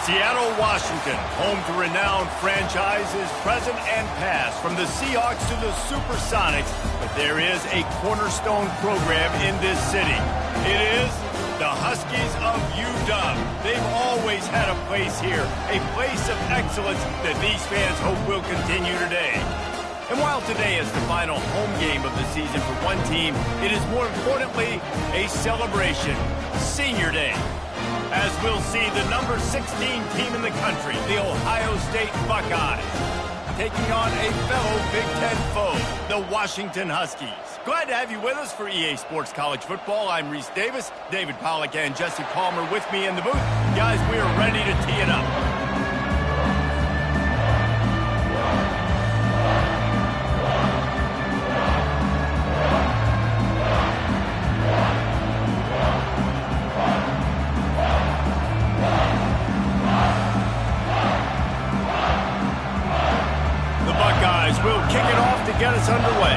Seattle, Washington, home to renowned franchises present and past, from the Seahawks to the Supersonics, but there is a cornerstone program in this city. It is the Huskies of UW. They've always had a place here, a place of excellence that these fans hope will continue today. And while today is the final home game of the season for one team, it is more importantly a celebration, Senior Day. As we'll see the number 16 team in the country, the Ohio State Buckeyes, taking on a fellow Big Ten foe, the Washington Huskies. Glad to have you with us for EA Sports College Football. I'm Reese Davis, David Pollack and Jesse Palmer with me in the booth. Guys, we are ready to tee it up. We'll kick it off to get us underway.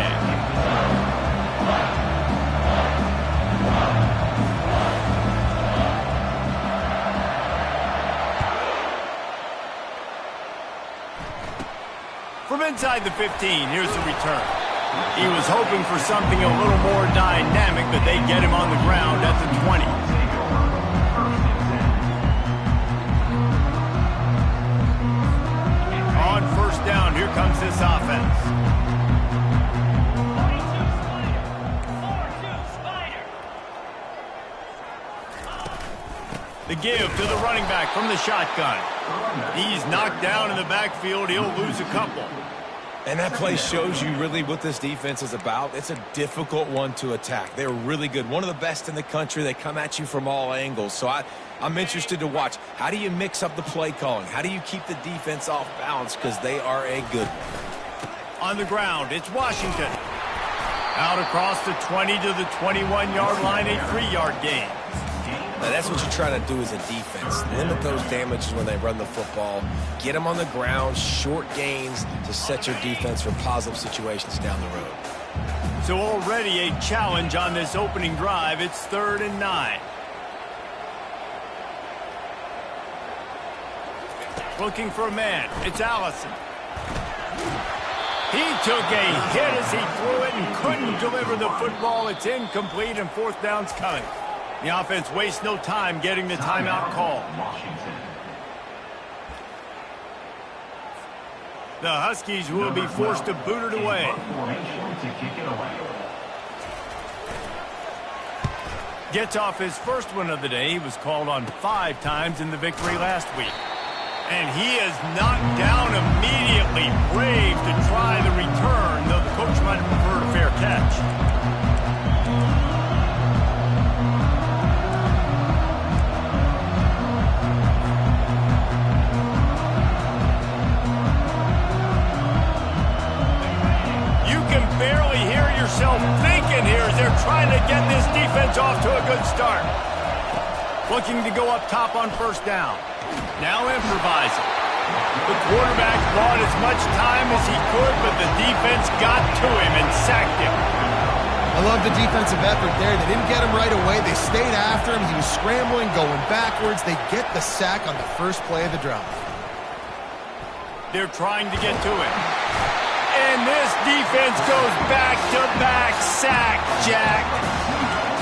From inside the 15, here's the return. He was hoping for something a little more dynamic, but they get him on the ground at the 20. Down, here comes this offense. The give to the running back from the shotgun. He's knocked down in the backfield. He'll lose a couple. And that play shows you really what this defense is about. It's a difficult one to attack. They're really good. One of the best in the country. They come at you from all angles. So I'm interested to watch. How do you mix up the play calling? How do you keep the defense off balance? Because they are a good one. On the ground, it's Washington. Out across the 20 to the 21-yard line, a 3-yard gain. Now, that's what you're trying to do as a defense. Limit those damages when they run the football. Get them on the ground, short gains to set your defense for positive situations down the road. So already a challenge on this opening drive. It's 3rd and 9. Looking for a man. It's Allison. He took a hit as he threw it and couldn't deliver the football. It's incomplete and 4th down's coming. The offense wastes no time getting the timeout call. The Huskies will be forced to boot it away. Gets off his first one of the day. He was called on 5 times in the victory last week. And he is knocked down immediately. Brave to try the return, though the coach might have preferred a fair catch. Barely hear yourself thinking here as they're trying to get this defense off to a good start. Looking to go up top on 1st down. Now improvising. The quarterback bought as much time as he could, but the defense got to him and sacked him. I love the defensive effort there. They didn't get him right away. They stayed after him. He was scrambling, going backwards. They get the sack on the first play of the drive. They're trying to get to him. And this defense goes back-to-back sack, Jack.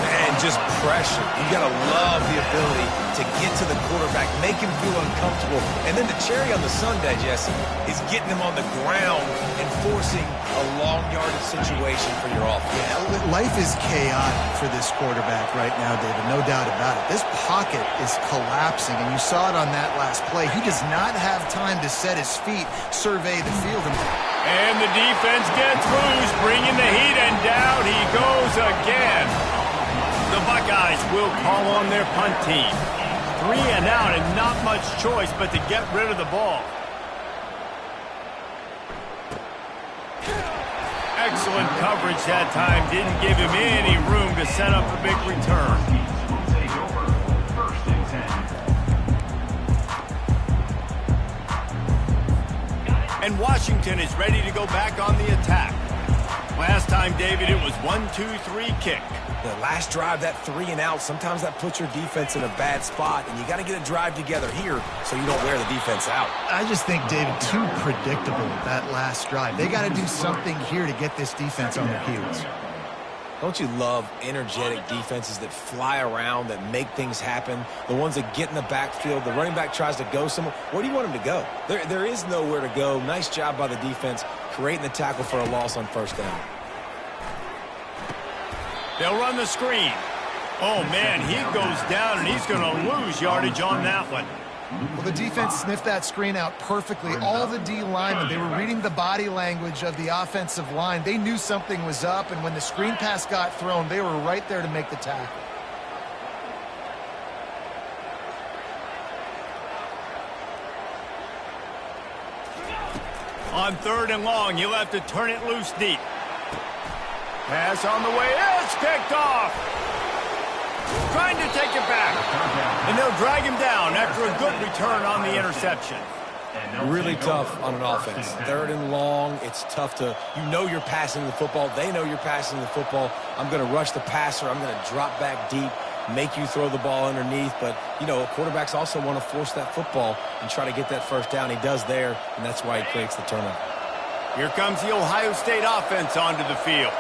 Man, just pressure. You got to love the ability to get to the quarterback, make him feel uncomfortable. And then the cherry on the sundae, Jesse, is getting him on the ground and forcing a long-yardage situation for your offense. Yeah, life is chaotic for this quarterback right now, David, no doubt about it. This pocket is collapsing, and you saw it on that last play. He does not have time to set his feet, survey the field. And the defense gets loose, bringing the heat, and down he goes again. The Buckeyes will call on their punt team. 3 and out, and not much choice but to get rid of the ball. Excellent coverage that time. Didn't give him any room to set up a big return. And Washington is ready to go back on the attack. Last time time, David, it was 1-2-3 kick. The last drive, that 3 and out, sometimes that puts your defense in a bad spot, and you got to get a drive together here so you don't wear the defense out. I just think, David, too predictable, that last drive. They got to do something here to get this defense on their heels. Don't you love energetic defenses that fly around, that make things happen, the ones that get in the backfield, the running back tries to go somewhere. Where do you want him to go? There is nowhere to go. Nice job by the defense creating the tackle for a loss on first down. They'll run the screen. Oh, man, he goes down, and he's going to lose yardage on that one. Well, the defense sniffed that screen out perfectly. All the D linemen, they were reading the body language of the offensive line. They knew something was up, and when the screen pass got thrown, they were right there to make the tackle. On 3rd and long, you'll have to turn it loose deep. Pass on the way. It's picked off. Trying to take it back. And they'll drag him down after a good return on the interception. Really tough on an offense. 3rd and long, it's tough to, you're passing the football. They know you're passing the football. I'm going to rush the passer. I'm going to drop back deep, make you throw the ball underneath. But, quarterbacks also want to force that football and try to get that first down. He does there, and that's why he creates the turnover. Here comes the Ohio State offense onto the field.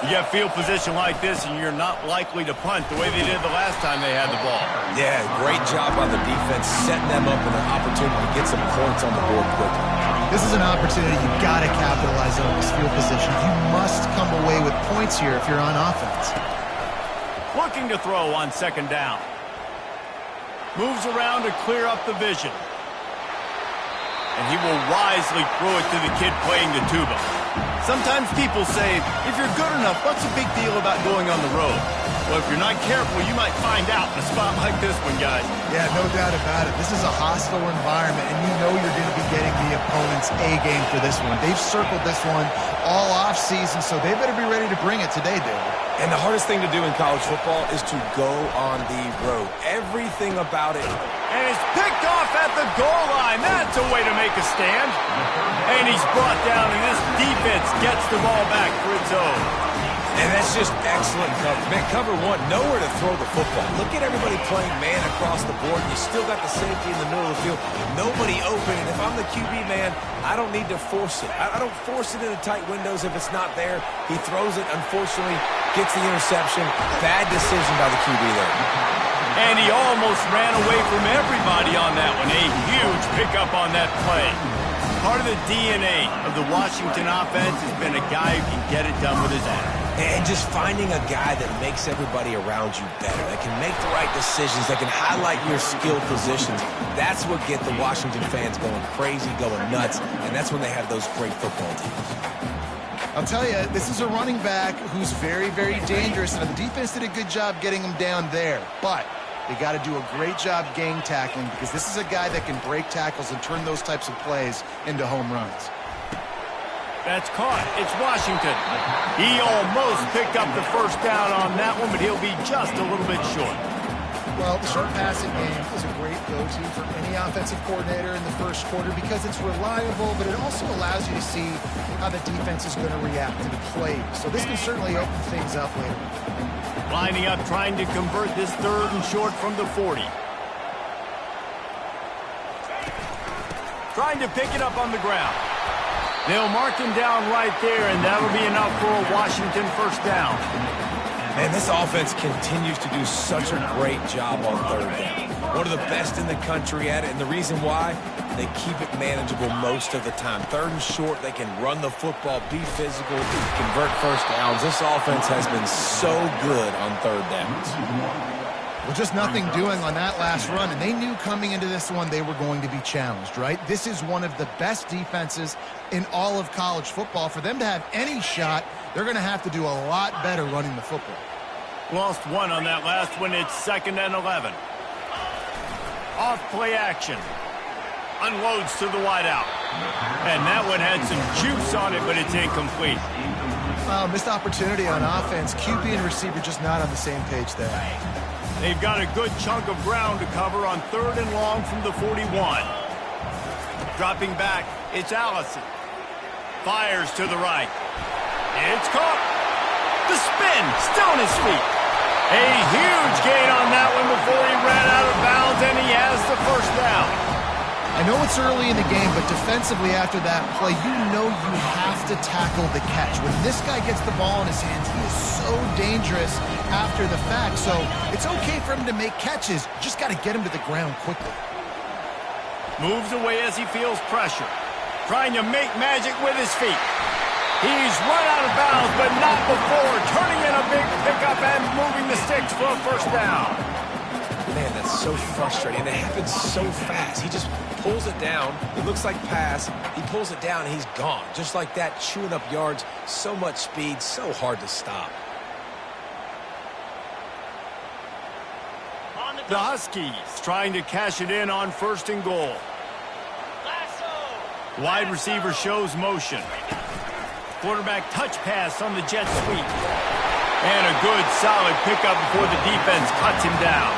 You get field position like this, and you're not likely to punt the way they did the last time they had the ball. Yeah, great job by the defense, setting them up with an opportunity to get some points on the board quickly. This is an opportunity you've got to capitalize on this field position. You must come away with points here if you're on offense. Looking to throw on 2nd down. Moves around to clear up the vision. And he will wisely throw it to the kid playing the tuba. Sometimes people say, if you're good enough, what's the big deal about going on the road? Well, if you're not careful, you might find out in a spot like this one, guys. Yeah, no doubt about it. This is a hostile environment, and you know you're going to be getting the opponent's A-game for this one. They've circled this one all off-season, so they better be ready to bring it today, David. And the hardest thing to do in college football is to go on the road. Everything about it. And it's picked off at the goal line. That's a way to make a stand. And he's brought down, and this defense gets the ball back for its own. And that's just excellent coverage. Man, cover one, nowhere to throw the football. Look at everybody playing man across the board. You still got the safety in the middle of the field. Nobody open. And if I'm the QB, man, I don't need to force it. I don't force it into tight windows if it's not there. He throws it, unfortunately, gets the interception. Bad decision by the QB there. And he almost ran away from everybody on that one. A huge pickup on that play. Part of the DNA of the Washington offense has been a guy who can get it done with his arm. And just finding a guy that makes everybody around you better, that can make the right decisions, that can highlight your skill positions. That's what gets the Washington fans going crazy, going nuts, and that's when they have those great football teams. I'll tell you, this is a running back who's very, very dangerous, and the defense did a good job getting him down there. But they got to do a great job gang tackling because this is a guy that can break tackles and turn those types of plays into home runs. That's caught. It's Washington. He almost picked up the first down on that one, but he'll be just a little bit short. Well, the short passing game is a great go-to for any offensive coordinator in the first quarter because it's reliable, but it also allows you to see how the defense is going to react to the plays. So this can certainly open things up later. Lining up, trying to convert this 3rd and short from the 40. Trying to pick it up on the ground. They'll mark him down right there, and that'll be enough for a Washington first down. And this offense continues to do such a great job on 3rd down. One of the best in the country at it, and the reason why, they keep it manageable most of the time. 3rd and short, they can run the football, be physical, convert first downs. This offense has been so good on 3rd downs. Well, just nothing doing on that last run, and they knew coming into this one they were going to be challenged, right? This is one of the best defenses in all of college football. For them to have any shot, they're going to have to do a lot better running the football. Lost one on that last one. It's 2nd and 11. Off play action. Unloads to the wideout. And that one had some juice on it, but it's incomplete. Missed opportunity on offense. QB and receiver just not on the same page there. They've got a good chunk of ground to cover on 3rd and long from the 41. Dropping back, it's Allison. Fires to the right. It's caught. The spin, still on his feet. A huge gain on that one before he ran out of bounds, and he has the first down. I know it's early in the game, but defensively after that play, you know you have to tackle the catch. When this guy gets the ball in his hands, he is so dangerous after the fact. So it's okay for him to make catches. Just got to get him to the ground quickly. Moves away as he feels pressure. Trying to make magic with his feet. He's run out of bounds, but not before turning in a big pickup and moving the sticks for a first down. Man, that's so frustrating. It happens so fast. He just pulls it down. It looks like pass. He pulls it down, and he's gone. Just like that, chewing up yards. So much speed, so hard to stop. The Huskies trying to cash it in on 1st and goal. Wide receiver shows motion. Quarterback touch pass on the jet sweep. And a good, solid pickup before the defense cuts him down.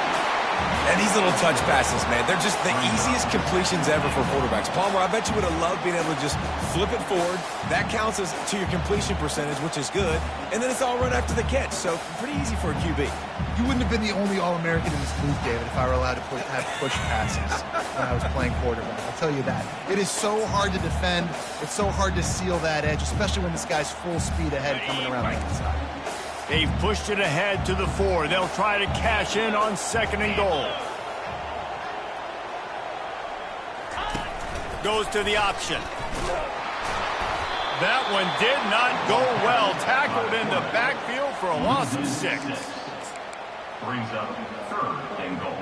And these little touch passes, man, they're just the easiest completions ever for quarterbacks. Palmer, I bet you would have loved being able to just flip it forward. That counts as to your completion percentage, which is good. And then it's all run after the catch, so pretty easy for a QB. You wouldn't have been the only All-American in this booth, David, if I were allowed to have push passes when I was playing quarterback. I'll tell you that. It is so hard to defend. It's so hard to seal that edge, especially when this guy's full speed ahead coming around the inside. They've pushed it ahead to the 4. They'll try to cash in on 2nd and goal. Goes to the option. That one did not go well. Tackled in the backfield for a loss of 6. Brings up 3rd and goal.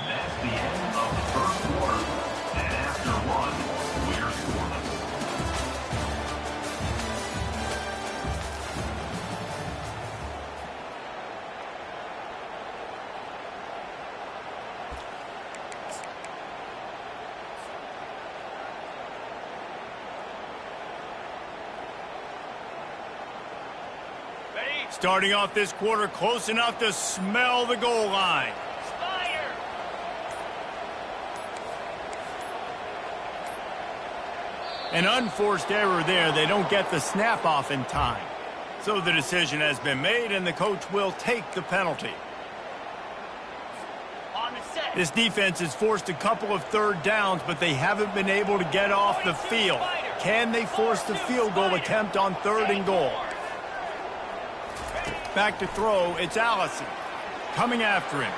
That's the end of the first quarter. And after one, we're scoreless. Starting off this quarter close enough to smell the goal line. An unforced error there. They don't get the snap off in time. So the decision has been made, and the coach will take the penalty. This defense has forced a couple of 3rd downs, but they haven't been able to get off the field. Can they force the field goal attempt on 3rd and goal? Back to throw, it's Allison. Coming after him.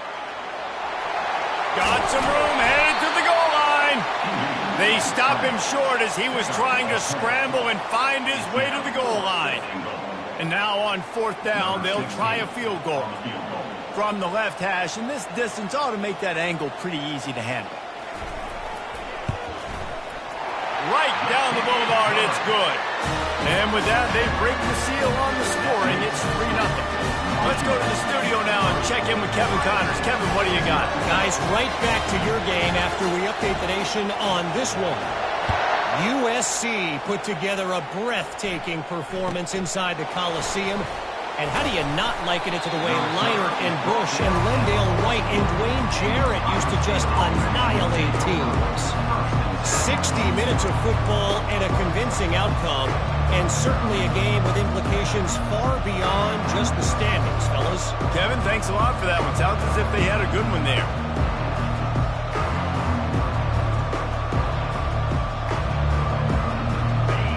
Got some room, headed to the goal line. They stop him short as he was trying to scramble and find his way to the goal line. And now on 4th down, they'll try a field goal. From the left hash, and this distance ought to make that angle pretty easy to handle. Right down the boulevard, it's good. And with that, they break the seal on the scoring. It's 3-0. Let's go to the studio now and check in with Kevin Connors. Kevin, what do you got? Guys, right back to your game after we update the nation on this one. USC put together a breathtaking performance inside the Coliseum. And how do you not liken it to the way Leinart and Bush and Lendale White and Dwayne Jarrett used to just annihilate teams? 60 minutes of football and a convincing outcome, and certainly a game with implications far beyond just the standings, fellas. Kevin, thanks a lot for that one. Sounds as if they had a good one there.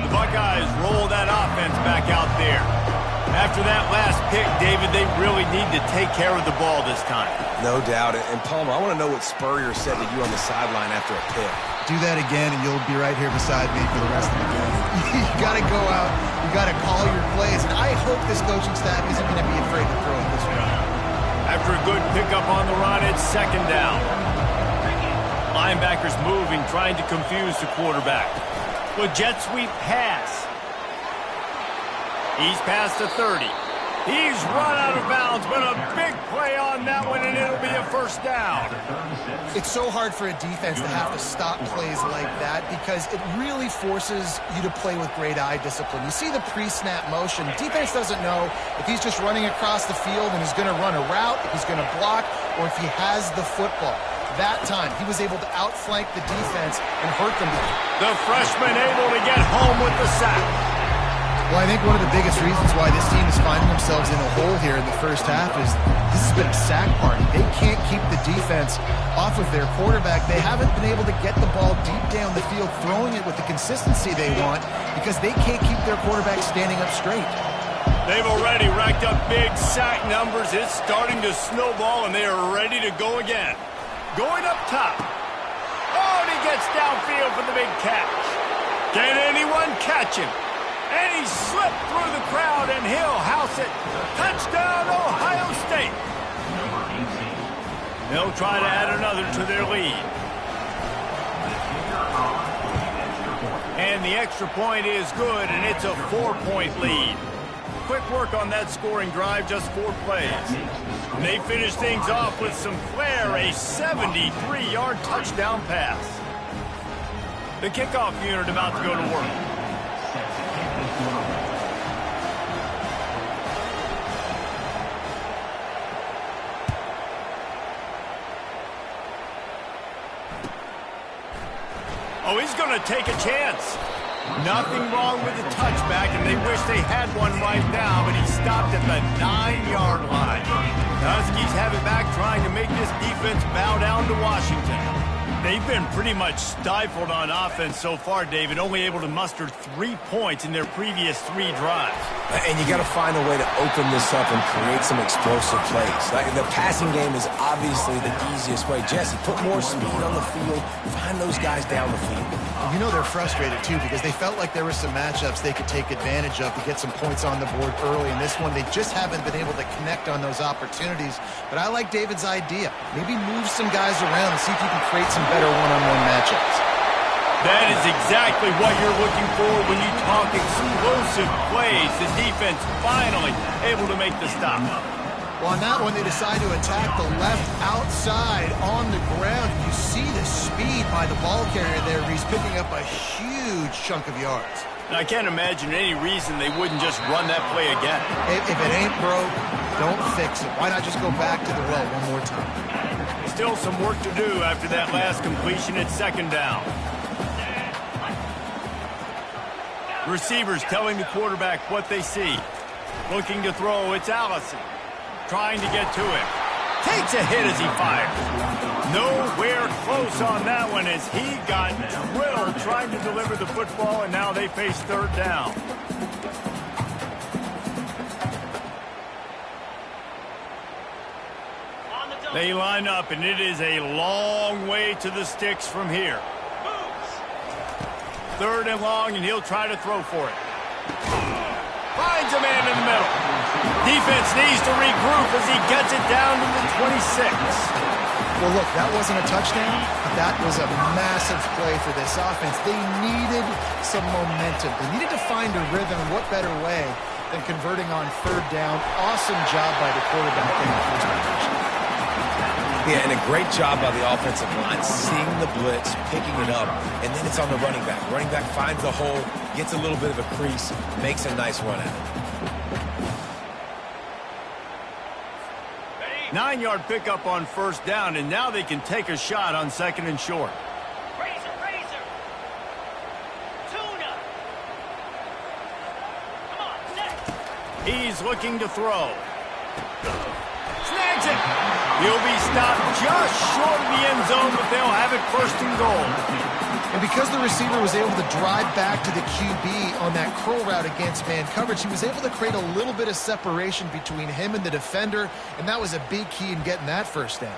The Buckeyes roll that offense back out there. After that last pick, David, they really need to take care of the ball this time. No doubt. And Palmer, I want to know what Spurrier said to you on the sideline after a pick. Do that again, and you'll be right here beside me for the rest of the game. You got to go out. You got to call your plays. And I hope this coaching staff isn't going to be afraid to throw it this way. After a good pickup on the run, it's 2nd down. Linebackers moving, trying to confuse the quarterback. Well, jet sweep pass. He's past the 30. He's run out of bounds, but a big play on that one, and it'll be a first down. It's so hard for a defense to have to stop plays like that because it really forces you to play with great eye discipline. You see the pre-snap motion. Defense doesn't know if he's just running across the field and he's going to run a route, if he's going to block, or if he has the football. that time, he was able to outflank the defense and hurt them. The freshman able to get home with the sack. Well, I think one of the biggest reasons why this team is finding themselves in a hole here in the first half is this has been a sack party. They can't keep the defense off of their quarterback. They haven't been able to get the ball deep down the field, throwing it with the consistency they want because they can't keep their quarterback standing up straight. They've already racked up big sack numbers. It's starting to snowball, and they are ready to go again. Going up top. Oh, and he gets downfield for the big catch. Can anyone catch him? And he slipped through the crowd, and he'll house it. Touchdown, Ohio State. They'll try to add another to their lead. And the extra point is good, and it's a 4-point lead. Quick work on that scoring drive, just 4 plays. And they finish things off with some flair, a 73-yard touchdown pass. The kickoff unit about to go to work. Oh, he's going to take a chance. Nothing wrong with the touchback, and they wish they had one right now, but he stopped at the 9-yard line. The Huskies have it back, trying to make this defense bow down to Washington. They've been pretty much stifled on offense so far, David, only able to muster 3 points in their previous 3 drives. And you got to find a way to open this up and create some explosive plays. Like, the passing game is obviously the easiest way. Jesse, put more speed on the field. Find those guys down the field. You know they're frustrated, too, because they felt like there were some matchups they could take advantage of to get some points on the board early. In this one, they just haven't been able to connect on those opportunities. But I like David's idea. Maybe move some guys around and see if you can create some better one-on-one matchups. That is exactly what you're looking for when you talk explosive plays. The defense finally able to make the stop. Well, on that one, they decide to attack the left outside on the ground. You see the speed by the ball carrier there. He's picking up a huge chunk of yards. And I can't imagine any reason they wouldn't just run that play again. If it ain't broke, don't fix it. Why not just go back to the well one more time? Still some work to do after that last completion at 2nd down. Receivers telling the quarterback what they see. Looking to throw, it's Allison. Trying to get to him. Takes a hit as he fires. Nowhere close on that one as he got drilled trying to deliver the football, and now they face 3rd down. They line up, and it is a long way to the sticks from here. 3rd and long, and he'll try to throw for it. Finds a man in the middle. Defense needs to regroup as he gets it down to the 26. Well, look, that wasn't a touchdown, but that was a massive play for this offense. They needed some momentum. They needed to find a rhythm. What better way than converting on 3rd down? Awesome job by the quarterback in the first position. Yeah, and a great job by the offensive line, seeing the blitz, picking it up, and then it's on the running back. Running back finds the hole, gets a little bit of a crease, makes a nice run at it. 9-yard pickup on 1st down, and now they can take a shot on 2nd and short. Razor. Tuna. Come on, set. He's looking to throw. Snags it. He'll be stopped just short of the end zone, but they'll have it 1st and goal. And because the receiver was able to drive back to the QB on that curl route against man coverage, he was able to create a little bit of separation between him and the defender, and that was a big key in getting that 1st down.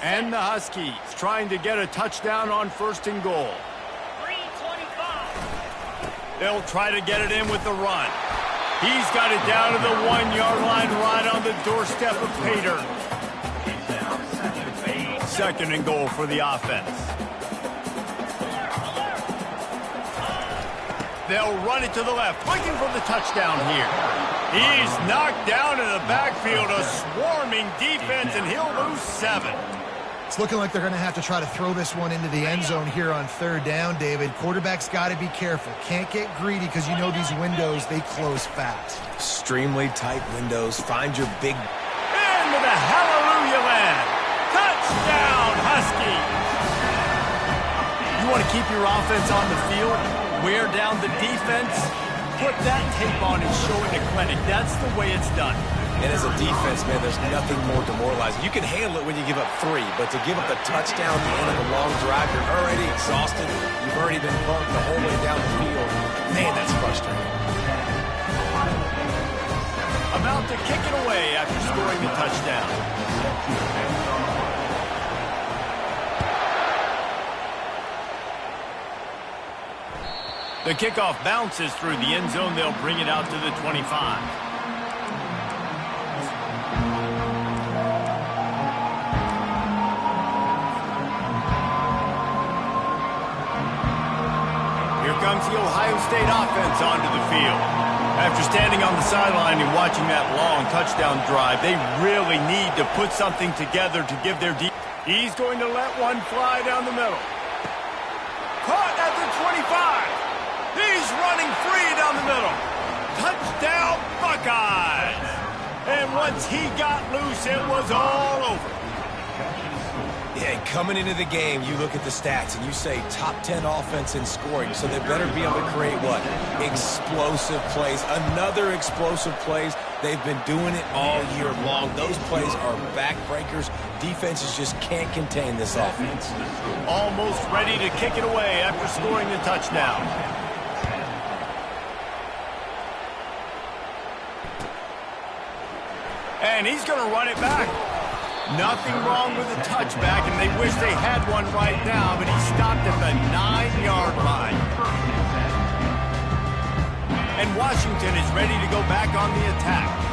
And the Huskies trying to get a touchdown on 1st and goal. 3:25. They'll try to get it in with the run. He's got it down to the 1-yard line right on the doorstep of Pater. 2nd and goal for the offense. They'll run it to the left, looking for the touchdown here. He's knocked down in the backfield, a swarming defense, and he'll lose 7. It's looking like they're going to have to try to throw this one into the end zone here on third down, David. Quarterback's got to be careful. Can't get greedy because you know these windows, they close fast. Extremely tight windows. Find your big... Into the hallelujah land. Touchdown, Huskies. You want to keep your offense on the field? Wear down the defense? Put that tape on and show it to clinic. That's the way it's done. And as a defense, man, there's nothing more demoralizing. You can handle it when you give up 3, but to give up the touchdown at the end of a long drive, you're already exhausted. You've already been bumped the whole way down the field. Man, that's frustrating. About to kick it away after scoring the touchdown. The kickoff bounces through the end zone. They'll bring it out to the 25. Here comes the Ohio State offense onto the field. After standing on the sideline and watching that long touchdown drive, they really need to put something together to give their defense. He's going to let one fly down the middle. Caught at the 25. He's running free down the middle. Touchdown, Buckeyes. And once he got loose, it was all over. Yeah, coming into the game, you look at the stats and you say top 10 offense in scoring, so they better be able to create what? Explosive plays. Another explosive plays. They've been doing it all year long. Those plays are backbreakers. Defenses just can't contain this offense. Almost ready to kick it away after scoring the touchdown. And he's going to run it back. Nothing wrong with the touchback, and they wish they had one right now, but he stopped at the 9-yard line. And Washington is ready to go back on the attack.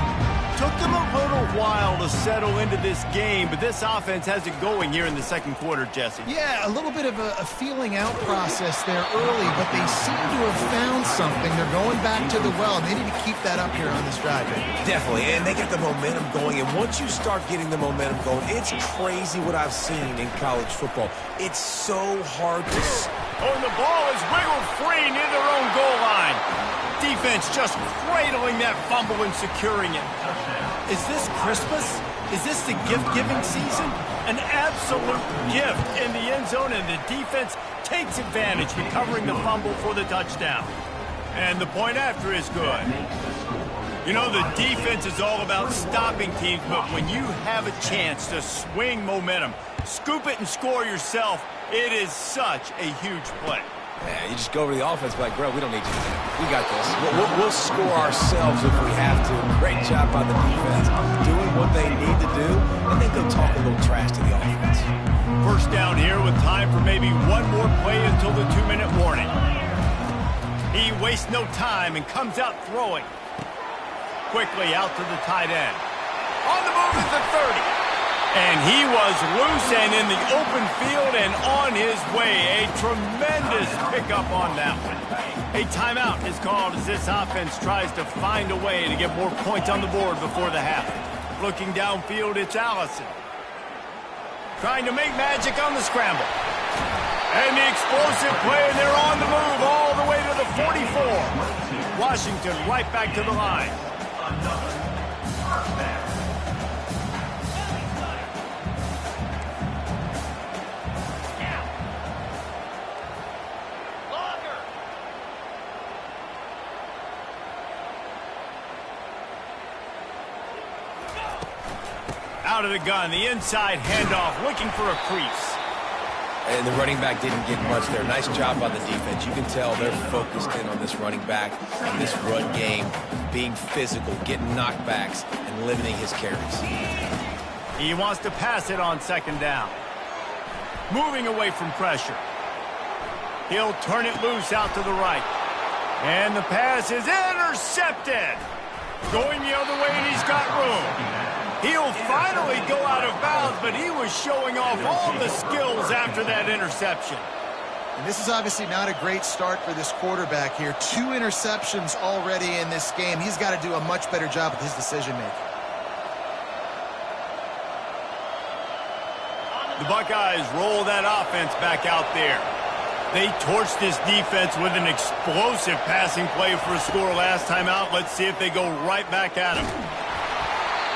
Took them a little while to settle into this game, but this offense has it going here in the second quarter, Jesse. Yeah, a little bit of a feeling out process there early, but they seem to have found something. They're going back to the well, and they need to keep that up here on this drive. Definitely, and they got the momentum going, and once you start getting the momentum going, it's crazy what I've seen in college football. It's so hard to... Oh, and the ball is wiggled free near their own goal line. Defense just cradling that fumble and securing it. Is this Christmas? Is this the gift-giving season? An absolute gift in the end zone, and the defense takes advantage, recovering the fumble for the touchdown. And the point after is good. You know, the defense is all about stopping teams, but when you have a chance to swing momentum, scoop it and score yourself, it is such a huge play. Yeah, you just go over to the offense like, bro, we don't need you to do that. We got this. We'll score ourselves if we have to. Great job by the defense, doing what they need to do, and then go talk a little trash to the offense. First down here with time for maybe one more play until the 2-minute warning. He wastes no time and comes out throwing. Quickly out to the tight end. On the move at the 30. And he was loose and in the open field and on his way. A tremendous pickup on that one. A timeout is called as this offense tries to find a way to get more points on the board before the half. Looking downfield, it's Allison. Trying to make magic on the scramble. And the explosive play, and they're on the move all the way to the 44. Washington right back to the line. Out of the gun, the inside handoff, looking for a crease. And the running back didn't get much there. Nice job by the defense. You can tell they're focused in on this running back and this run game, being physical, getting knockbacks, and limiting his carries. He wants to pass it on second down. Moving away from pressure. He'll turn it loose out to the right. And the pass is intercepted. Going the other way, and he's got room. He'll finally go out of bounds, but he was showing off all the skills after that interception. And this is obviously not a great start for this quarterback here. 2 interceptions already in this game. He's got to do a much better job with his decision-making. On the The Buckeyes roll that offense back out there. They torched this defense with an explosive passing play for a score last time out. Let's see if they go right back at him.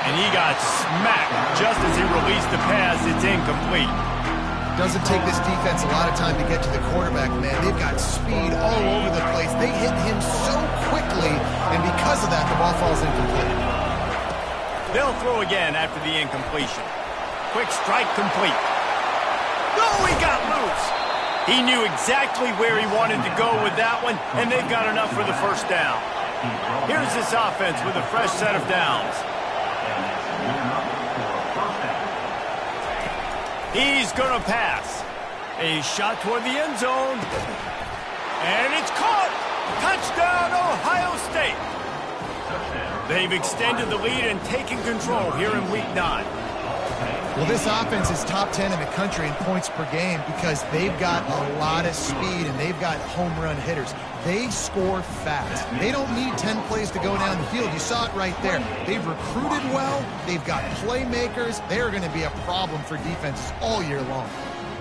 And he got smacked just as he released the pass. It's incomplete. Doesn't take this defense a lot of time to get to the quarterback, man. They've got speed all over the place. They hit him so quickly, and because of that, the ball falls incomplete. They'll throw again after the incompletion. Quick strike complete. No, he got loose. He knew exactly where he wanted to go with that one, and they've got enough for the first down. Here's this offense with a fresh set of downs. He's going to pass. A shot toward the end zone. And it's caught. Touchdown, Ohio State. They've extended the lead and taken control here in Week 9. Well, this offense is top 10 in the country in points per game because they've got a lot of speed and they've got home run hitters. They score fast. They don't need 10 plays to go down the field. You saw it right there. They've recruited well. They've got playmakers. They're going to be a problem for defenses all year long.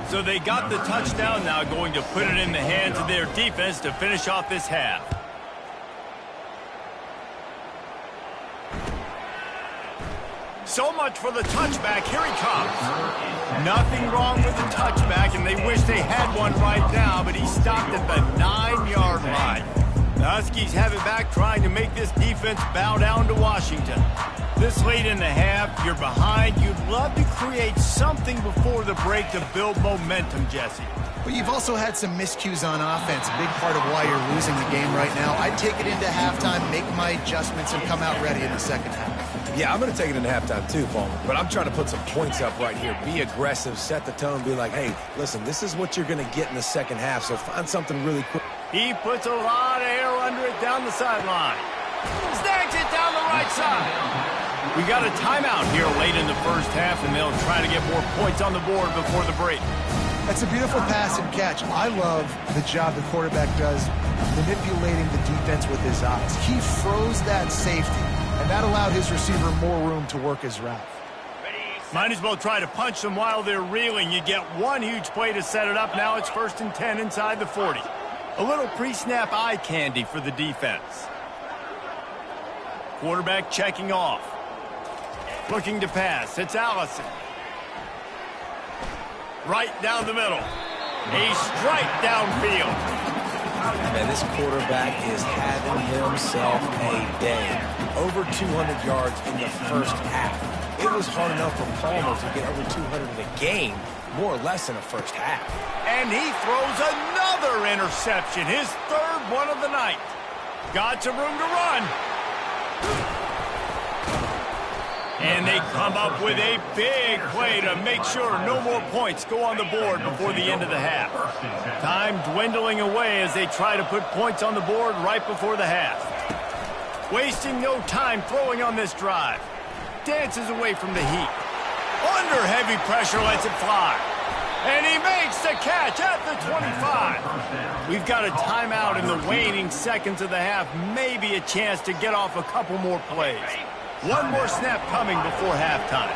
So they got the touchdown, now going to put it in the hands of their defense to finish off this half. So much for the touchback. Here he comes. Nothing wrong with the touchback, and they wish they had one right now, but he stopped at the 9-yard line. The Huskies have it back, trying to make this defense bow down to Washington. This late in the half, you're behind. You'd love to create something before the break to build momentum, Jesse. But you've also had some miscues on offense, a big part of why you're losing the game right now. I'd take it into halftime, make my adjustments, and come out ready in the second half. Yeah, I'm going to take it into halftime too, Paul. But I'm trying to put some points up right here. Be aggressive, set the tone, be like, hey, listen, this is what you're going to get in the second half, so find something really quick. He puts a lot of air under it down the sideline. Snags it down the right side. We got a timeout here late in the first half, and they'll try to get more points on the board before the break. That's a beautiful pass and catch. I love the job the quarterback does manipulating the defense with his eyes. He froze that safety, and that allowed his receiver more room to work his route. Might as well try to punch them while they're reeling. You get one huge play to set it up. Now it's 1st and 10 inside the 40. A little pre-snap eye candy for the defense. Quarterback checking off. Looking to pass. It's Allison. Right down the middle. A strike downfield. Man, this quarterback is having himself a day. Over 200 yards in the first half. It was hard enough for Palmer to get over 200 in a game, more or less in the first half. And he throws another interception, his third one of the night. Got some room to run. And they come up with a big play to make sure no more points go on the board before the end of the half. Time dwindling away as they try to put points on the board right before the half. Wasting no time throwing on this drive. Dances away from the heat. Under heavy pressure, lets it fly. And he makes the catch at the 25. We've got a timeout in the waning seconds of the half. Maybe a chance to get off a couple more plays. One more snap coming before halftime.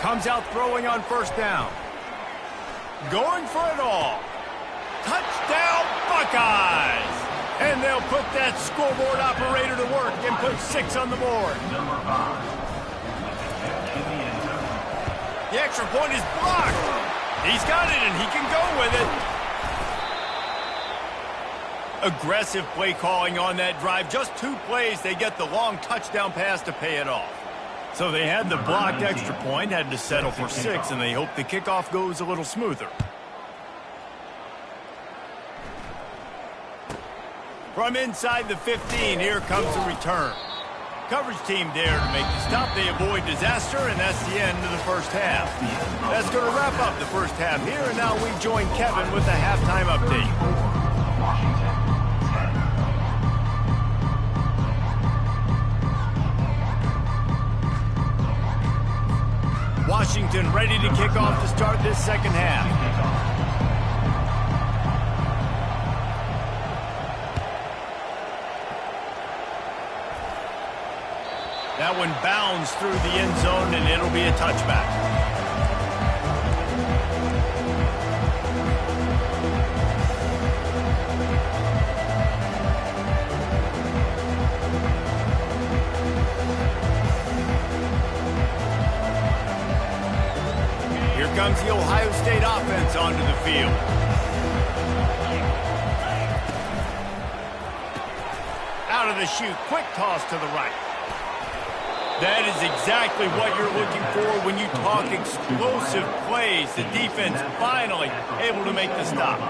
Comes out throwing on first down. Going for it all. Touchdown, Buckeyes! And they'll put that scoreboard operator to work and put 6 on the board. The extra point is blocked. He's got it, and he can go with it. Aggressive play calling on that drive. Just 2 plays, they get the long touchdown pass to pay it off. So they had the blocked extra point, had to settle for 6, and they hope the kickoff goes a little smoother. From inside the 15, here comes the return. Coverage team there to make the stop. They avoid disaster, and that's the end of the first half. That's going to wrap up the first half here, and now we join Kevin with the halftime update. Washington ready to kick off to start this second half. That one bounds through the end zone, and it'll be a touchback. Here comes the Ohio State offense onto the field. Out of the chute, quick toss to the right. That is exactly what you're looking for when you talk explosive plays. The defense finally able to make the stop.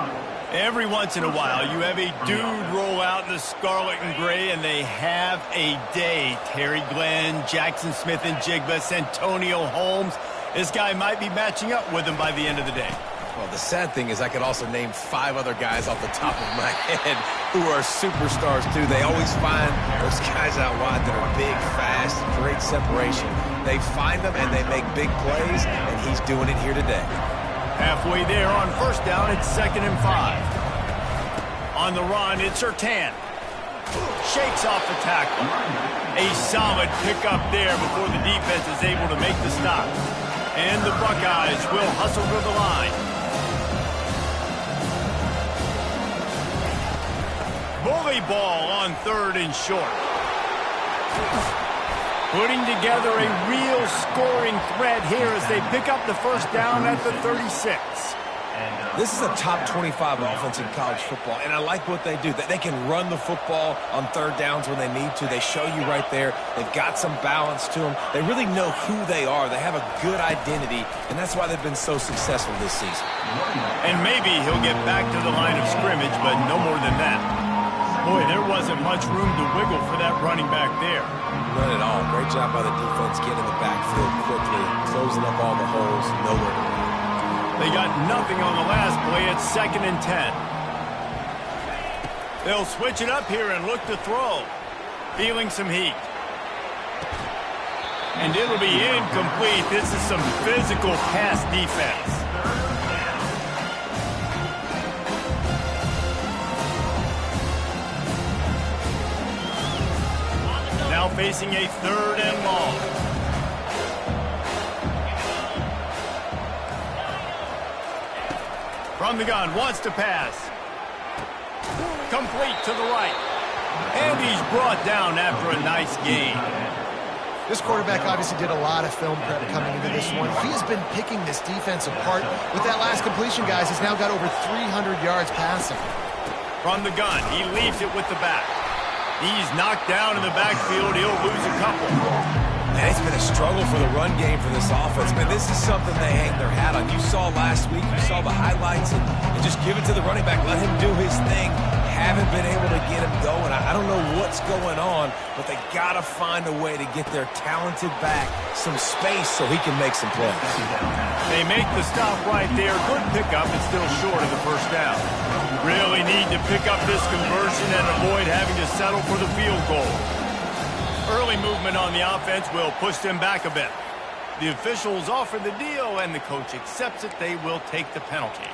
Every once in a while, you have a dude roll out in the scarlet and gray, and they have a day. Terry Glenn, Jackson Smith and Jigba, Santonio Holmes. This guy might be matching up with him by the end of the day. Well, the sad thing is I could also name 5 other guys off the top of my head who are superstars, too. They always find those guys out wide that are big, fast, great separation. They find them, and they make big plays, and he's doing it here today. Halfway there on first down, it's 2nd and 5. On the run, it's Surtain. Shakes off the tackle. A solid pickup there before the defense is able to make the stop. And the Buckeyes will hustle to the line. Bully ball on 3rd and short. Putting together a real scoring threat here as they pick up the first down at the 36. This is a top 25 offense in college football, and I like what they do. They can run the football on 3rd downs when they need to. They show you right there. They've got some balance to them. They really know who they are. They have a good identity, and that's why they've been so successful this season. And maybe he'll get back to the line of scrimmage, but no more than that. Boy, there wasn't much room to wiggle for that running back there. None at all. Great job by the defense getting in the backfield quickly, closing up all the holes, nowhere to run. They got nothing on the last play. It's 2nd and 10. They'll switch it up here and look to throw. Feeling some heat. And it'll be incomplete. This is some physical pass defense. Now facing a 3rd and long. From the gun, wants to pass. Complete to the right. And he's brought down after a nice gain. This quarterback obviously did a lot of film prep coming into this one. He has been picking this defense apart. With that last completion, guys, he's now got over 300 yards passing. From the gun, he leaves it with the back. He's knocked down in the backfield. He'll lose a couple. Man, it's been a struggle for the run game for this offense. Man, this is something they hang their hat on. You saw last week, you saw the highlights, and just give it to the running back. Let him do his thing. Haven't been able to get him going. I don't know what's going on, but they got to find a way to get their talented back some space so he can make some plays. They make the stop right there. Good pickup. It's still short of the first down. Really need to pick up this conversion and avoid having to settle for the field goal. Early movement on the offense will push them back a bit. The officials offer the deal, and the coach accepts it. They will take the penalty.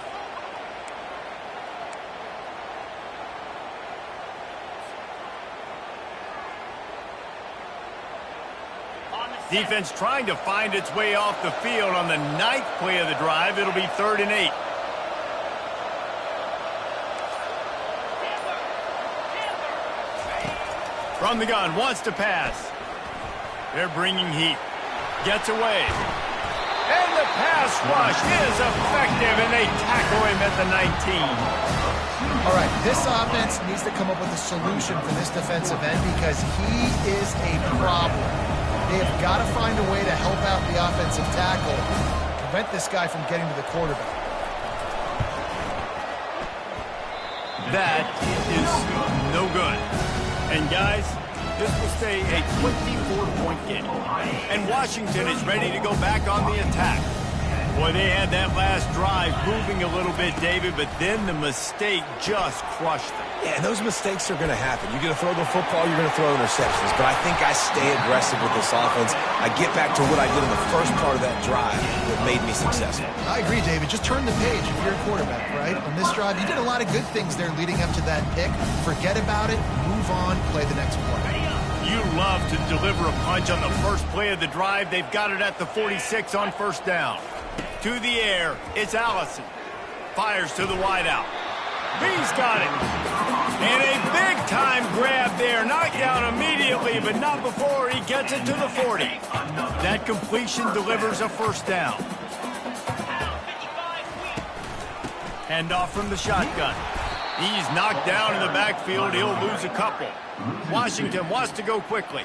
Defense trying to find its way off the field on the 9th play of the drive. It'll be 3rd and 8. From the gun, wants to pass. They're bringing heat. Gets away. And the pass rush is effective, and they tackle him at the 19. All right, this offense needs to come up with a solution for this defensive end because he is a problem. They have got to find a way to help out the offensive tackle, prevent this guy from getting to the quarterback. That is no good. And guys, this will stay a 24-point game. And Washington is ready to go back on the attack. Boy, they had that last drive moving a little bit, David, but then the mistake just crushed them. Yeah, and those mistakes are going to happen. You're going to throw the football, you're going to throw interceptions. But I think I stay aggressive with this offense. I get back to what I did in the first part of that drive that made me successful. I agree, David. Just turn the page if you're a quarterback, right? On this drive, you did a lot of good things there leading up to that pick. Forget about it, move on, play the next play. You love to deliver a punch on the first play of the drive. They've got it at the 46 on first down. To the air, it's Allison. Fires to the wideout. He's got it. And a big-time grab there. Knocked down immediately, but not before he gets it to the 40. That completion delivers a first down. Handoff from the shotgun. He's knocked down in the backfield. He'll lose a couple. Washington wants to go quickly.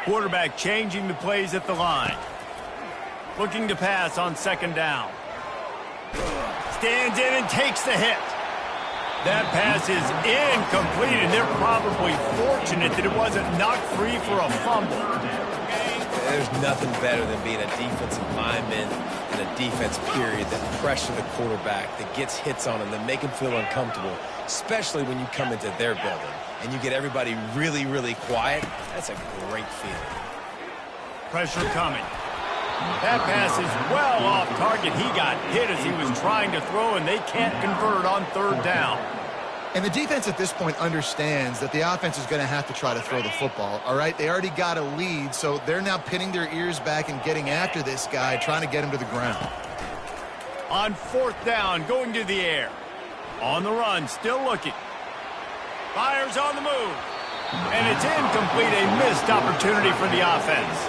Quarterback changing the plays at the line. Looking to pass on second down. Stands in and takes the hit. That pass is incomplete, and they're probably fortunate that it wasn't knocked free for a fumble. There's nothing better than being a defensive lineman in a defense period that pressure the quarterback, that gets hits on him, that make him feel uncomfortable, especially when you come into their building and you get everybody really, really quiet. That's a great feeling. Pressure coming. That pass is well off target. He got hit as he was trying to throw, and they can't convert on third down. And the defense at this point understands that the offense is going to have to try to throw the football, all right? They already got a lead, so they're now pinning their ears back and getting after this guy, trying to get him to the ground. On fourth down, going to the air. On the run, still looking. Fires on the move. And it's incomplete, a missed opportunity for the offense.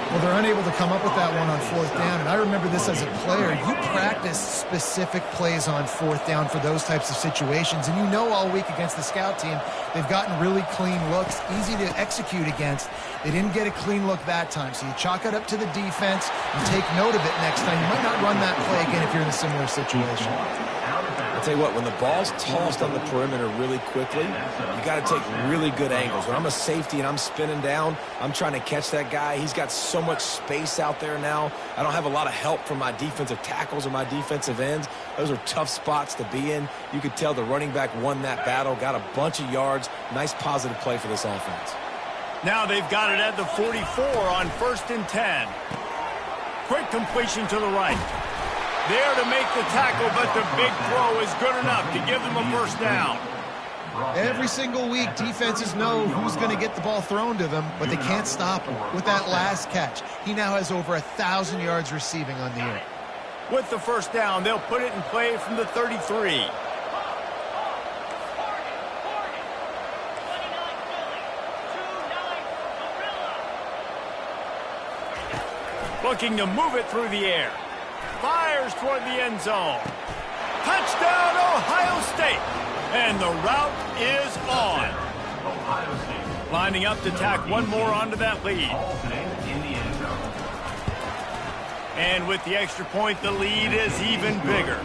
Well, they're unable to come up with that one on fourth down, and I remember this as a player. You practice specific plays on fourth down for those types of situations, and you know all week against the scout team, they've gotten really clean looks, easy to execute against. They didn't get a clean look that time, so you chalk it up to the defense and take note of it next time. You might not run that play again if you're in a similar situation. I'll tell you what, when the ball's tossed on the perimeter really quickly, you got to take really good angles. When I'm a safety and I'm spinning down, I'm trying to catch that guy. He's got so much space out there now. I don't have a lot of help from my defensive tackles or my defensive ends. Those are tough spots to be in. You could tell the running back won that battle, got a bunch of yards. Nice positive play for this offense. Now they've got it at the 44 on first and 10. Quick completion to the right. There to make the tackle, but the big throw is good enough to give them a first down. Every single week, defenses know who's going to get the ball thrown to them, but they can't stop him. With that last catch, he now has over 1,000 yards receiving on the year. With the first down, they'll put it in play from the 33. Looking to move it through the air. Fires toward the end zone. Touchdown, Ohio State. And the route is on. Lining up to tack one more onto that lead. And with the extra point, the lead is even bigger.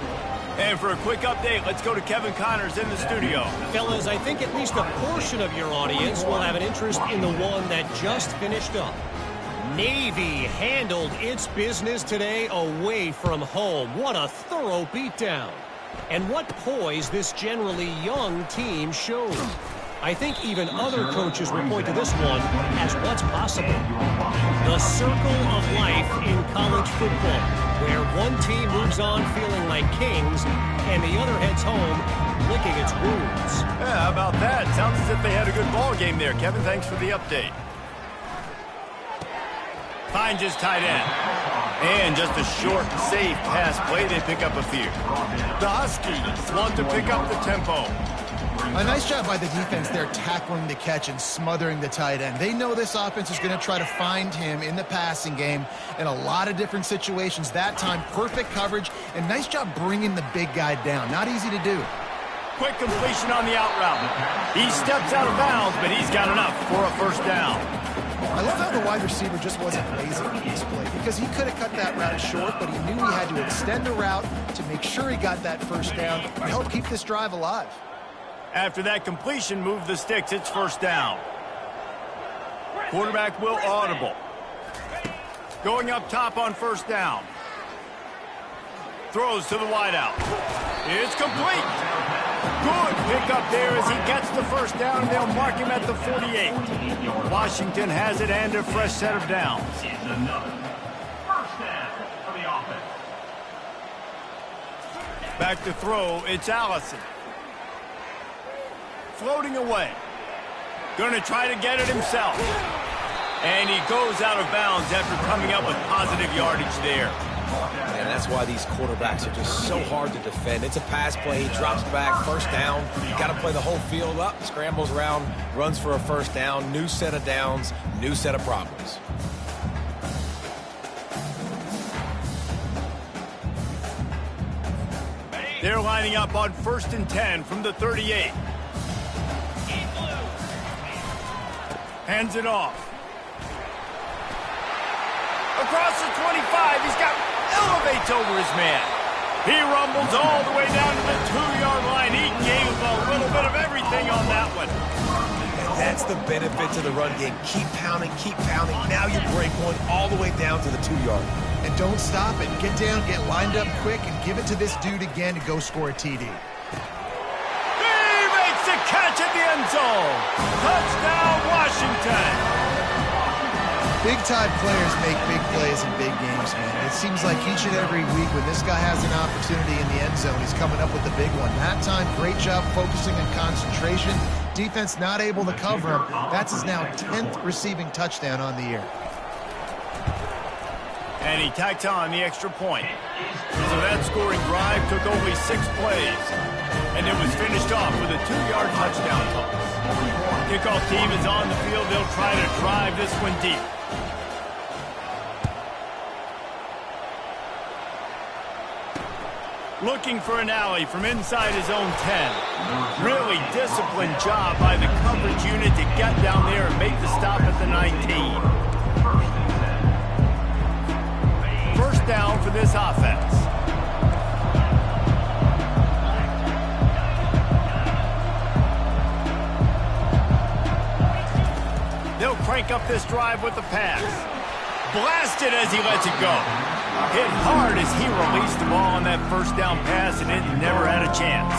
And for a quick update, let's go to Kevin Connors in the studio. Fellas, I think at least a portion of your audience will have an interest in the one that just finished up. Navy handled its business today away from home. What a thorough beatdown. And what poise this generally young team showed. I think even other coaches will point to this one as what's possible. The circle of life in college football, where one team moves on feeling like kings and the other heads home licking its wounds. Yeah, how about that? Sounds as if they had a good ball game there. Kevin, thanks for the update. Finds his tight end. And just a short, safe pass play, they pick up a few. The Huskies want to pick up the tempo. A nice job by the defense there, tackling the catch and smothering the tight end. They know this offense is going to try to find him in the passing game in a lot of different situations. That time, perfect coverage, and nice job bringing the big guy down. Not easy to do. Quick completion on the out route. He steps out of bounds, but he's got enough for a first down. I love how the wide receiver just wasn't lazy on this play because he could have cut that route short, but he knew he had to extend the route to make sure he got that first down and help keep this drive alive. After that completion, move the sticks. It's first down. Quarterback will audible. Going up top on first down. Throws to the wideout. It's complete. Good pickup there as he gets the first down, and they'll mark him at the 48. Washington has it and a fresh set of downs. It's another first down for the offense. Back to throw, it's Allison. floating away. Going to try to get it himself. And he goes out of bounds after coming up with positive yardage there. And that's why these quarterbacks are just so hard to defend. It's a pass play, he drops back, first down. You got to play the whole field up, scrambles around, runs for a first down, new set of downs, new set of problems. They're lining up on 1st and 10 from the 38. Hands it off. Across the 25, he's got elevates over his man. He rumbles all the way down to the 2-yard line. He gave a little bit of everything on that one. And that's the benefit to the run game. Keep pounding, keep pounding. Now you break one all the way down to the 2-yard. And don't stop it. Get down, get lined up quick, and give it to this dude again to go score a TD. He makes the catch at the end zone. Touchdown, Washington. Big-time players make big plays in big games, man. It seems like each and every week when this guy has an opportunity in the end zone, he's coming up with the big one. That time, great job focusing on concentration. Defense not able to cover him. That's his now 10th receiving touchdown on the year. And he tacked on the extra point. So that scoring drive took only 6 plays. And it was finished off with a 2-yard touchdown toss. Kickoff team is on the field. They'll try to drive this one deep. Looking for an alley from inside his own 10. Really disciplined job by the coverage unit to get down there and make the stop at the 19. First down for this offense. They'll crank up this drive with the pass. Blasted as he lets it go. Hit hard as he released the ball on that first down pass, and it never had a chance.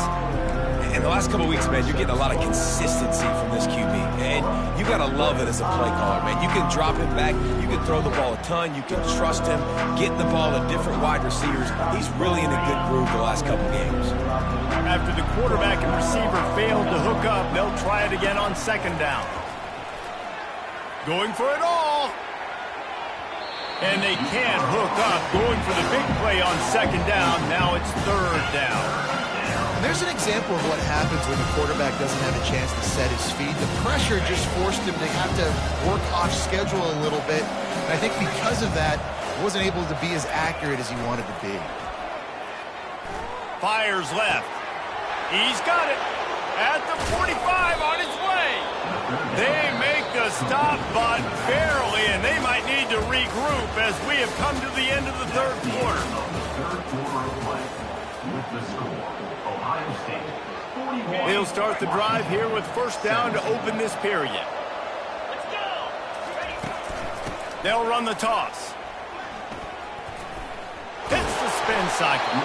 In the last couple of weeks, man, you're getting a lot of consistency from this QB. And you got to love it as a play caller, man. You can drop him back. You can throw the ball a ton. You can trust him. Get the ball to different wide receivers. He's really in a good groove the last couple games. After the quarterback and receiver failed to hook up, they'll try it again on 2nd down. Going for it all. And they can't hook up. Going for the big play on 2nd down. Now it's 3rd down. And there's an example of what happens when the quarterback doesn't have a chance to set his feet. The pressure just forced him to have to work off schedule a little bit. And I think because of that, he wasn't able to be as accurate as he wanted to be. Fires left. He's got it. At the 45 on his way. They make the stop, but barely, and they might need to regroup as we have come to the end of the 3rd quarter. They'll start the drive here with 1st down to open this period. Let's go. They'll run the toss. Hits the spin cycle.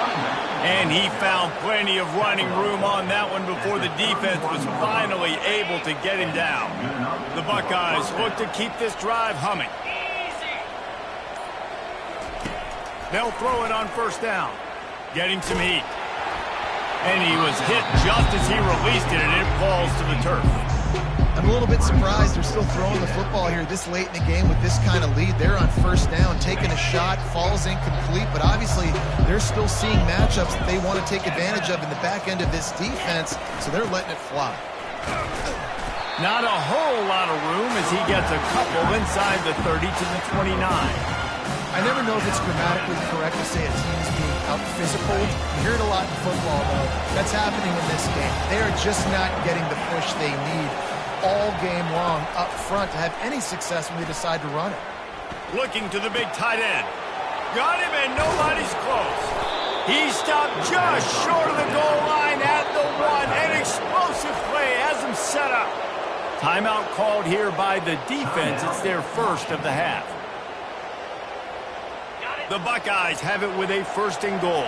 And he found plenty of running room on that one before the defense was finally able to get him down. The Buckeyes look to keep this drive humming. They'll throw it on 1st down. Getting some heat. And he was hit just as he released it, and it falls to the turf. I'm a little bit surprised they're still throwing the football here this late in the game with this kind of lead. They're on 1st down, taking a shot, falls incomplete, but obviously they're still seeing matchups that they want to take advantage of in the back end of this defense, so they're letting it fly. Not a whole lot of room as he gets a couple inside the 30 to the 29. I never know if it's grammatically correct to say a team's being out-physical. You hear it a lot in football, though. That's happening in this game. They are just not getting the push they need all game long up front to have any success when they decide to run it. Looking to the big tight end. Got him, and nobody's close. He stopped just short of the goal line at the 1. An explosive play has him set up. Timeout called here by the defense. It's their first of the half. The Buckeyes have it with a 1st and goal.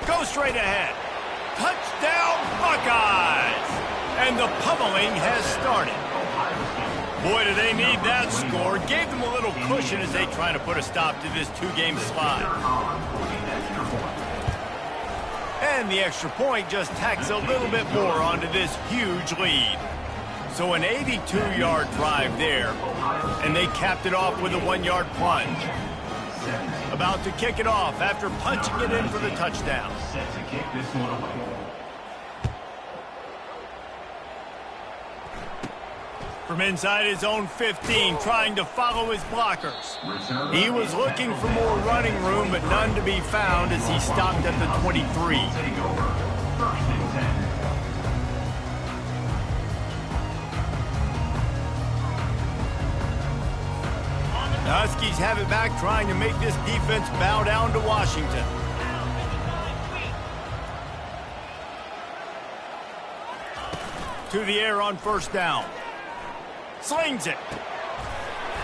Go straight ahead. Touchdown, Buckeyes! And the pummeling has started. Boy, do they need that score. Gave them a little cushion as they try to put a stop to this 2-game slide. And the extra point just tacks a little bit more onto this huge lead. So an 82-yard drive there, and they capped it off with a 1-yard plunge. About to kick it off after punching it in for the touchdown. Set to kick this one away. From inside his own 15, trying to follow his blockers. He was looking for more running room, but none to be found as he stopped at the 23. Take over. 1st and 10. The Huskies have it back, trying to make this defense bow down to Washington. To the air on 1st down. Slings it.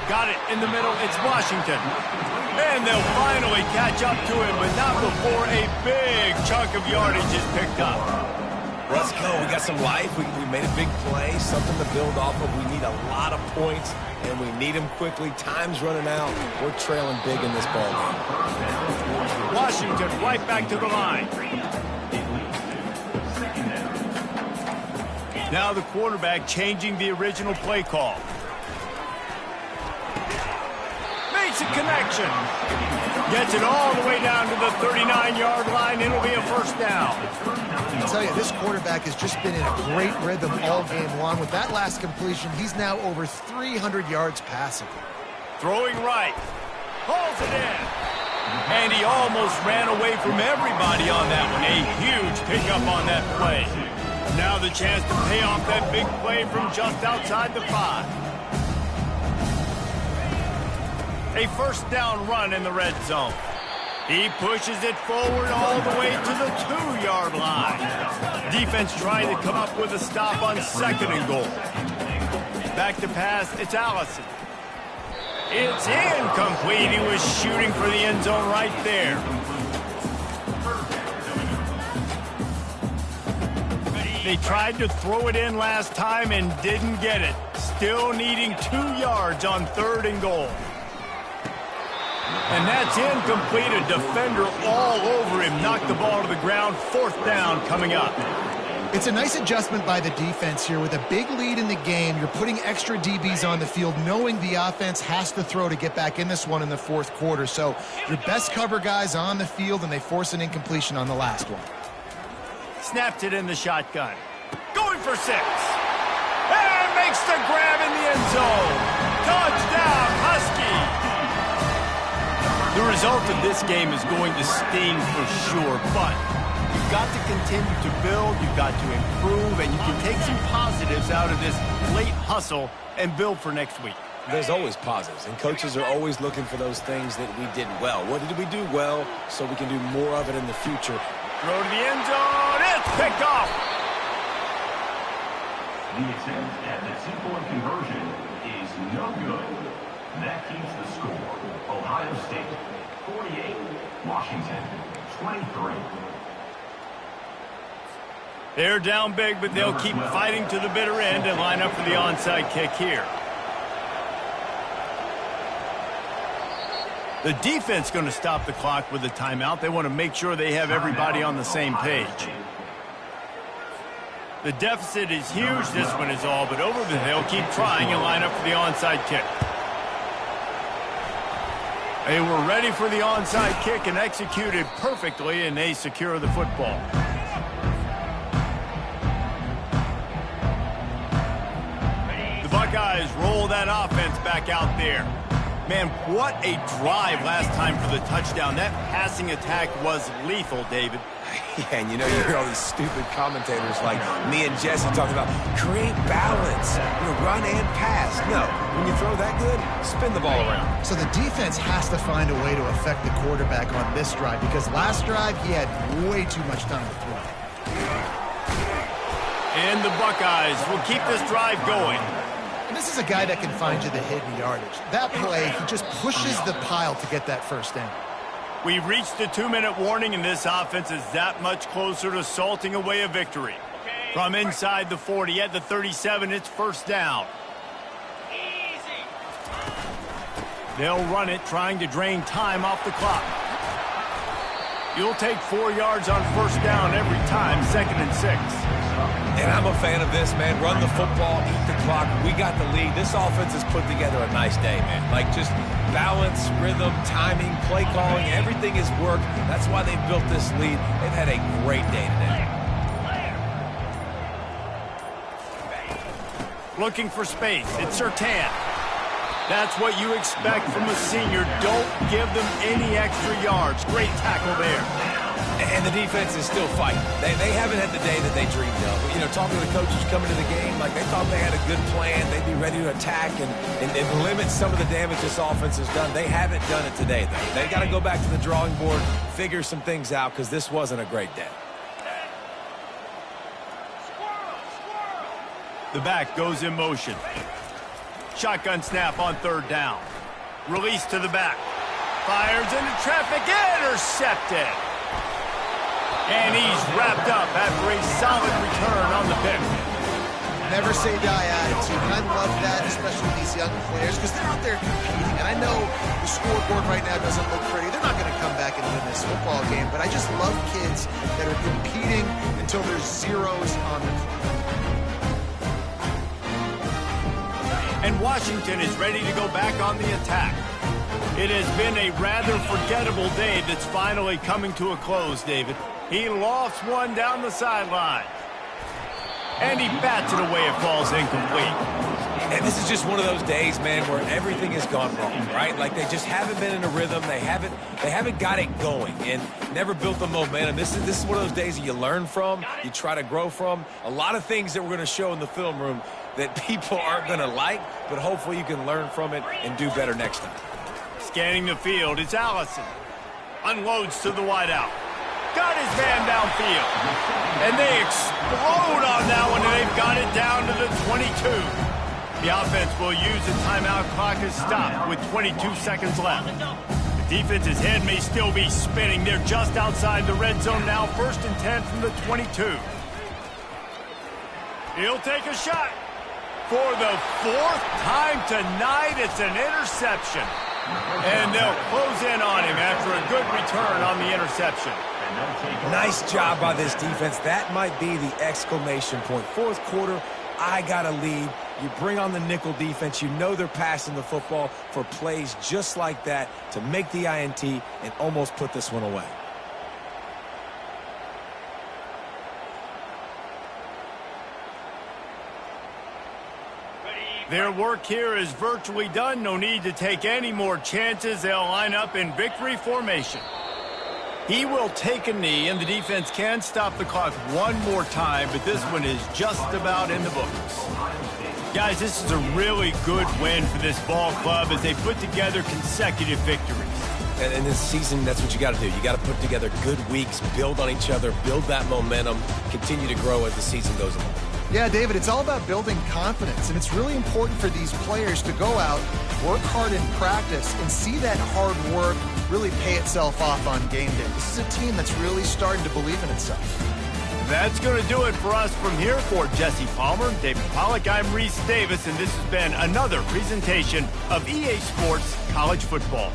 Got it in the middle. It's Washington. And they'll finally catch up to him, but not before a big chunk of yardage is picked up. Let's go. We got some life. We made a big play, something to build off of. We need a lot of points, and we need them quickly. Time's running out. We're trailing big in this ball game. Washington right back to the line. Now the quarterback changing the original play call. Makes a connection. Gets it all the way down to the 39-yard line. It'll be a 1st down. I tell you, this quarterback has just been in a great rhythm all game long. With that last completion, he's now over 300 yards passing. Throwing right. Hauls it in. And he almost ran away from everybody on that one. A huge pickup on that play. Now the chance to pay off that big play from just outside the 5. A 1st down run in the red zone. He pushes it forward all the way to the 2-yard line. Defense trying to come up with a stop on 2nd and goal. Back to pass, it's Allison. It's incomplete. He was shooting for the end zone right there. They tried to throw it in last time and didn't get it. Still needing 2 yards on 3rd and goal. And that's incomplete. A defender all over him. Knocked the ball to the ground. 4th down coming up. It's a nice adjustment by the defense here. With a big lead in the game, you're putting extra DBs on the field, knowing the offense has to throw to get back in this one in the 4th quarter. So your best cover guys on the field, and they force an incompletion on the last one. Snaps it in the shotgun. Going for 6. And makes the grab in the end zone. Touchdown, Husky. The result of this game is going to sting for sure, but you've got to continue to build, you've got to improve, and you can take some positives out of this late hustle and build for next week. There's always positives, and coaches are always looking for those things that we did well. What did we do well so we can do more of it in the future? Throw to the end zone. It's picked off. The attempt at the 2-point conversion is no good. That keeps the score. Ohio State 48, Washington 23. They're down big, but they'll keep fighting to the bitter end and line up for the onside kick here. The defense going to stop the clock with a timeout. They want to make sure they have everybody on the same page. The deficit is huge. This one is all but over, but they'll keep trying and line up for the onside kick. They were ready for the onside kick and executed perfectly, and they secure the football. The Buckeyes roll that offense back out there. Man, what a drive last time for the touchdown. That passing attack was lethal, David. Yeah, and you know, you hear all these stupid commentators like me and Jesse talking about create balance, run and pass. No, when you throw that good, spin the ball around. So the defense has to find a way to affect the quarterback on this drive, because last drive he had way too much time to throw. And the Buckeyes will keep this drive going. And this is a guy that can find you the hidden yardage. That play, he just pushes the pile to get that 1st down. We've reached the 2-minute warning, and this offense is that much closer to salting away a victory. From inside the 40 at the 37, it's 1st down. Easy. They'll run it, trying to drain time off the clock. You'll take 4 yards on first down every time, 2nd and 6. And I'm a fan of this, man. Run the football, eat the clock. We got the lead. This offense has put together a nice day, man. Like, just balance, rhythm, timing, play calling, everything has worked. That's why they built this lead. They've had a great day today. Looking for space. It's Surtain. That's what you expect from a senior. Don't give them any extra yards. Great tackle there. And the defense is still fighting. They haven't had the day that they dreamed of. You know, talking to the coaches coming to the game, like they thought they had a good plan. They'd be ready to attack and limit some of the damage this offense has done. They haven't done it today, though. They got to go back to the drawing board, figure some things out, because this wasn't a great day. The back goes in motion. Shotgun snap on 3rd down. Release to the back. Fires into traffic. Intercepted. And he's wrapped up after a solid return on the pick. Never say die attitude. And I love that, especially with these young players, because they're out there competing. And I know the scoreboard right now doesn't look pretty. They're not going to come back and win this football game. But I just love kids that are competing until there's zeros on the clock. And Washington is ready to go back on the attack. It has been a rather forgettable day that's finally coming to a close, David. He lofts one down the sideline. And he bats it away. It falls incomplete. And this is just one of those days, man, where everything has gone wrong, right? Like they just haven't been in a rhythm. They haven't got it going and never built the momentum. This is one of those days that you learn from, you try to grow from. A lot of things that we're going to show in the film room that people aren't going to like, but hopefully you can learn from it and do better next time. Scanning the field, it's Allison. Unloads to the wideout. Got his man downfield. And they explode on that one, and they've got it down to the 22. The offense will use the timeout clock as stopped with 22 seconds left. The defense's head may still be spinning. They're just outside the red zone now, 1st and 10 from the 22. He'll take a shot. For the 4th time tonight, it's an interception. And they'll close in on him after a good return on the interception. Nice job by this defense. That might be the exclamation point. 4th quarter, I got a lead. You bring on the nickel defense. You know they're passing the football for plays just like that to make the INT and almost put this one away. Their work here is virtually done. No need to take any more chances. They'll line up in victory formation. He will take a knee, and the defense can stop the clock one more time, but this one is just about in the books. Guys, this is a really good win for this ball club as they put together consecutive victories. And in this season, that's what you got to do. You got to put together good weeks, build on each other, build that momentum, continue to grow as the season goes on. Yeah, David, it's all about building confidence, and it's really important for these players to go out, work hard in practice, and see that hard work really pay itself off on game day. This is a team that's really starting to believe in itself. That's going to do it for us from here. For Jesse Palmer, David Pollack, I'm Reese Davis, and this has been another presentation of EA Sports College Football.